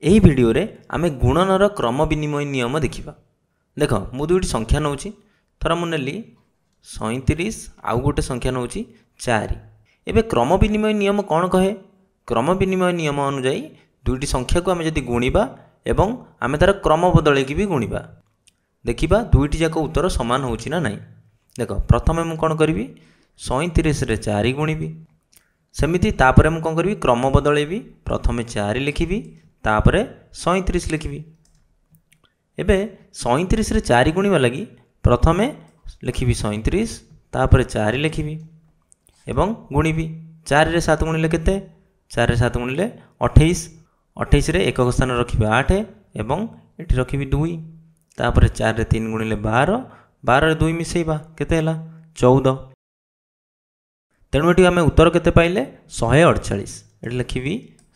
ଏହି ଭିଡ଼ିଓରେ ଆମେ ଗୁଣନର କ୍ରମ ବିନିମୟ ନିୟମ ଦେଖିବା। ଦେଖ ମୁଁ ଦୁଇଟି ସଂଖ୍ୟା ନେଉଛି, ଥର ମୁଁ ନେଲି 37 ଆଉ ଗୋଟେ ସଂଖ୍ୟା ନେଉଛି 4। ଏବେ କ୍ରମ ବିନିମୟ ନିୟମ କ'ଣ କହେ? କ୍ରମ ବିନିମୟ ନିୟମ ଅନୁଯାୟୀ ଦୁଇଟି ସଂଖ୍ୟାକୁ ଆମେ ଯଦି ଗୁଣିବା ଏବଂ ଆମେ ତାର କ୍ରମ ବଦଳେଇକି ବି ଗୁଣିବା, ଦେଖିବା ଦୁଇଟି ଯାକ ଉତ୍ତର ସମାନ ହେଉଛି ନା ନାହିଁ। ଦେଖ ପ୍ରଥମେ ମୁଁ କ'ଣ କରିବି, 37ରେ 4 ଗୁଣିବି। ସେମିତି ତାପରେ ମୁଁ କ'ଣ କରିବି, କ୍ରମ ବଦଳେଇବି। ପ୍ରଥମେ 4 ଲେଖିବି, ତାପରେ 37 ଲେଖିବି। ଏବେ 37ରେ 4 ଗୁଣିବା ଲାଗି ପ୍ରଥମେ ଲେଖିବି 37, ତାପରେ 4 ଲେଖିବି ଏବଂ ଗୁଣିବି। 4ରେ 7 ଗୁଣିଲେ କେତେ? 4ରେ 7 ଗୁଣିଲେ 28। 28ରେ ଏକକ ସ୍ଥାନ ରଖିବି 8 ଏବଂ ଏଠି ରଖିବି 2। ତାପରେ 4ରେ 3 ଗୁଣିଲେ 12, 12ରେ 2 ମିଶାଇବା କେତେ ହେଲା? 14। ତେଣୁ ଏଠି ଆମେ ଉତ୍ତର କେତେ ପାଇଲେ? 148। ଏଠି ଲେଖିବି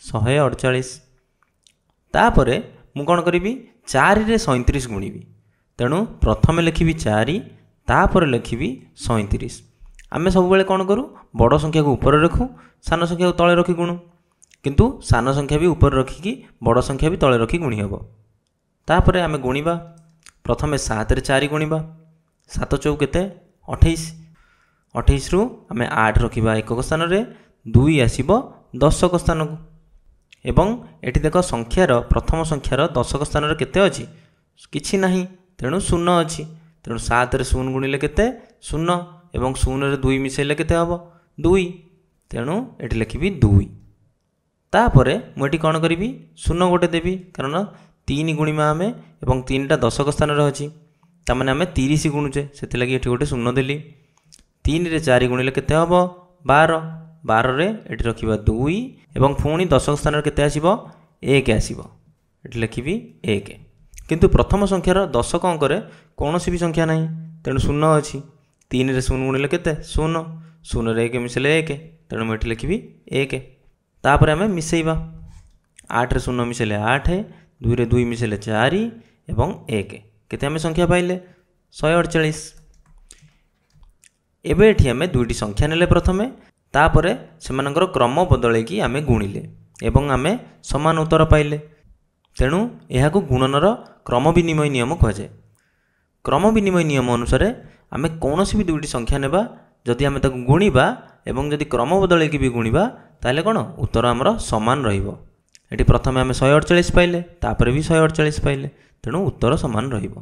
148। ତାପରେ ମୁଁ କ'ଣ କରିବି, 4ରେ 37 ଗୁଣିବି। ତେଣୁ ପ୍ରଥମେ ଲେଖିବି 4, ତାପରେ ଲେଖିବି 37। ଆମେ ସବୁବେଳେ କ'ଣ କରୁ, ବଡ଼ ସଂଖ୍ୟାକୁ ଉପରେ ରଖୁ, ସାନ ସଂଖ୍ୟାକୁ ତଳେ ରଖି ଗୁଣୁ। କିନ୍ତୁ ସାନ ସଂଖ୍ୟା ବି ଉପରେ ରଖିକି ବଡ଼ ସଂଖ୍ୟା ବି ତଳେ ରଖି ଗୁଣି ହେବ। ତାପରେ ଆମେ ଗୁଣିବା। ପ୍ରଥମେ 7ରେ 4 ଗୁଣିବା। 7 ଚଉ କେତେ? 28। 28ରୁ ଆମେ 8 ରଖିବା ଏକକ ସ୍ଥାନରେ, 2 ଆସିବ ଦଶକ ସ୍ଥାନକୁ। ଏବଂ ଏଠି ଦେଖ ସଂଖ୍ୟାର ପ୍ରଥମ ସଂଖ୍ୟାର ଦଶକ ସ୍ଥାନରେ କେତେ ଅଛି? କିଛି ନାହିଁ, ତେଣୁ 0 ଅଛି। ତେଣୁ 7ରେ 0 ଗୁଣିଲେ କେତେ? 0 ଏବଂ 0ରେ 2 ମିଶାଇଲେ କେତେ ହେବ? 2। ତେଣୁ ଏଠି ଲେଖିବି 2। ତାପରେ ମୁଁ ଏଠି କ'ଣ କରିବି, 0 ଗୋଟେ ଦେବି, କାରଣ 3 ଗୁଣିବା ଆମେ ଏବଂ 3ଟା ଦଶକ ସ୍ଥାନରେ ଅଛି। ତାମାନେ ଆମେ 30 ଗୁଣୁଛେ, ସେଥିଲାଗି ଏଠି ଗୋଟେ 0 ଦେଲି। 3ରେ 4 ଗୁଣିଲେ କେତେ ହେବ? 12। 12ରେ ଏଠି ରଖିବା 2 ଏବଂ ପୁଣି ଦଶକ ସ୍ଥାନରେ କେତେ ଆସିବ? 1 ଆସିବ। ଏଠି ଲେଖିବି 1। କିନ୍ତୁ ପ୍ରଥମ ସଂଖ୍ୟାର ଦଶକ ଅଙ୍କରେ କୌଣସି ବି ସଂଖ୍ୟା ନାହିଁ, ତେଣୁ 0 ଅଛି। 3ରେ 0 ଗୁଣିଲେ କେତେ? 0। 0ରେ 1 ମିଶାଇଲେ 1, ତେଣୁ ମୁଁ ଏଠି ଲେଖିବି 1। ତାପରେ ଆମେ ମିଶାଇବା। 8ରେ 0 ମିଶାଇଲେ 8, 2ରେ 2 ମିଶାଇଲେ 4 ଏବଂ 1। କେତେ ଆମେ ସଂଖ୍ୟା ପାଇଲେ? 148। ଏବେ ଏଠି ଆମେ ଦୁଇଟି ସଂଖ୍ୟା ନେଲେ ପ୍ରଥମେ, ତାପରେ ସେମାନଙ୍କର କ୍ରମ ବଦଳେଇକି ଆମେ ଗୁଣିଲେ ଏବଂ ଆମେ ସମାନ ଉତ୍ତର ପାଇଲେ। ତେଣୁ ଏହାକୁ ଗୁଣନର କ୍ରମ ବିନିମୟ ନିୟମ କୁହାଯାଏ। କ୍ରମ ବିନିମୟ ନିୟମ ଅନୁସାରେ ଆମେ କୌଣସି ବି ଦୁଇଟି ସଂଖ୍ୟା ନେବା, ଯଦି ଆମେ ତାକୁ ଗୁଣିବା ଏବଂ ଯଦି କ୍ରମ ବଦଳେଇକି ବି ଗୁଣିବା, ତାହେଲେ କ'ଣ ଉତ୍ତର ଆମର ସମାନ ରହିବ। ଏଠି ପ୍ରଥମେ ଆମେ 148 ପାଇଲେ, ତାପରେ ବି 148 ପାଇଲେ, ତେଣୁ ଉତ୍ତର ସମାନ ରହିବ।